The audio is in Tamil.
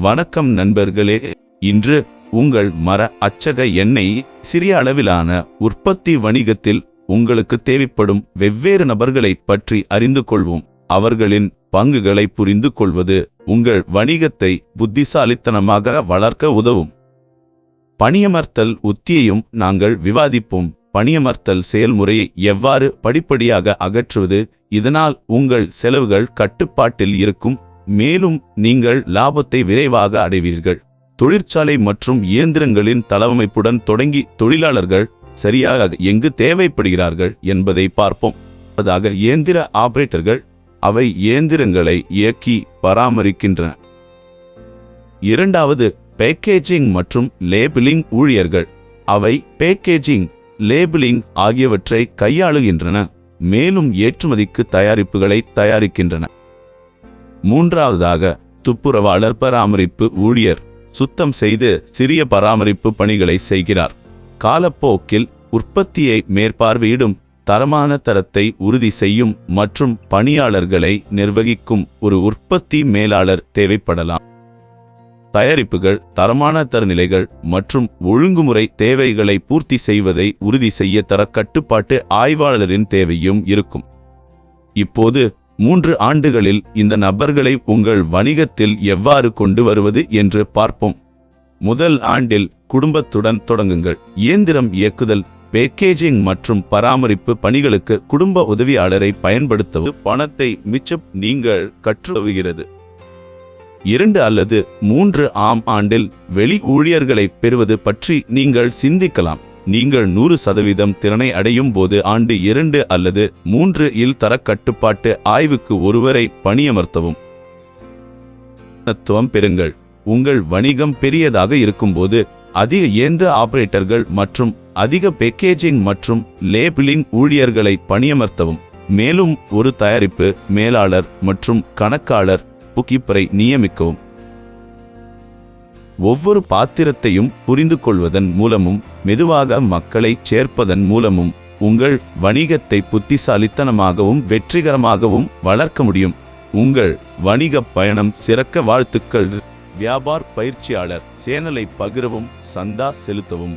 வணக்கம் நண்பர்களே. இன்று உங்கள் மர அச்சக எண்ணெய் சிறிய அளவிலான உற்பத்தி வணிகத்தில் உங்களுக்கு தேவைப்படும் வெவ்வேறு நபர்களை பற்றி அறிந்து கொள்வோம். அவர்களின் பங்குகளை புரிந்து கொள்வது உங்கள் வணிகத்தை புத்திசாலித்தனமாக வளர்க்க உதவும். பணியமர்த்தல் உத்தியையும் நாங்கள் விவாதிப்போம். பணியமர்த்தல் செயல்முறையை எவ்வாறு படிப்படியாக அகற்றுவது, இதனால் உங்கள் செலவுகள் கட்டுப்பாட்டில் இருக்கும், மேலும் நீங்கள் லாபத்தை விரைவாக அடைவீர்கள். தொழிற்சாலை மற்றும் இயந்திரங்களின் தளவமைப்புடன் தொடங்கி தொழிலாளர்கள் சரியாக எங்கு தேவைப்படுகிறார்கள் என்பதை பார்ப்போம். அதாக இயந்திர ஆபரேட்டர்கள், அவை இயந்திரங்களை இயக்கி பராமரிக்கின்றன. இரண்டாவது, பேக்கேஜிங் மற்றும் லேபிளிங் ஊழியர்கள், அவை பேக்கேஜிங், லேபிளிங் ஆகியவற்றை கையாளுகின்றன, மேலும் ஏற்றுமதிக்கு தயாரிப்புகளை தயாரிக்கின்றன. மூன்றாவதாக, துப்புரவாளர் பராமரிப்பு ஊழியர் சுத்தம் செய்து சிறிய பராமரிப்பு பணிகளை செய்கிறார். காலப்போக்கில் உற்பத்தியை மேற்பார்வையிடும், தரமான தரத்தை உறுதி செய்யும் மற்றும் பணியாளர்களை நிர்வகிக்கும் ஒரு உற்பத்தி மேலாளர் தேவைப்படலாம். தயாரிப்புகள், தரமான தரநிலைகள் மற்றும் ஒழுங்குமுறை தேவைகளை பூர்த்தி செய்வதை உறுதி செய்ய தரக்கட்டுப்பாட்டு ஆய்வாளரின் தேவையும் இருக்கும். இப்போது 3 ஆண்டுகளில் இந்த நபர்களை உங்கள் வணிகத்தில் எவ்வாறு கொண்டு வருவது என்று பார்ப்போம். முதல் ஆண்டில் குடும்பத்துடன் தொடங்குங்கள். இயந்திரம் இயக்குதல், பேக்கேஜிங் மற்றும் பராமரிப்பு பணிகளுக்கு குடும்ப உதவியாளரை பயன்படுத்தவும் பணத்தை மிச்சம் நீங்கள் கற்றுதவுகிறது. 2 அல்லது 3 ஆம் ஆண்டில் வெளி ஊழியர்களை பெறுவது பற்றி நீங்கள் சிந்திக்கலாம். நீங்கள் 100% திறனை அடையும் போது ஆண்டு 2 அல்லது 3 இல் தரக்கட்டுப்பாட்டு ஆய்வுக்கு ஒருவரை பணியமர்த்தவும். தத்துவம் பெறுங்கள். உங்கள் வணிகம் பெரியதாக இருக்கும்போது அதிக இயந்திர ஆபரேட்டர்கள் மற்றும் அதிக பேக்கேஜிங் மற்றும் லேபிளிங் ஊழியர்களை பணியமர்த்தவும். மேலும் ஒரு தயாரிப்பு மேலாளர் மற்றும் கணக்காளர் புக்கிப்பரை நியமிக்கவும். ஒவ்வொரு பாத்திரத்தையும் புரிந்து கொள்வதன் மூலமும் மெதுவாக மக்களை சேர்ப்பதன் மூலமும் உங்கள் வணிகத்தை புத்திசாலித்தனமாகவும் வெற்றிகரமாகவும் வளர்க்க முடியும். உங்கள் வணிக பயணம் சிறக்க வாழ்த்துக்கள். வியாபார பயிற்சியாளர் சேனலை பகிரவும், சந்தா செலுத்தவும்.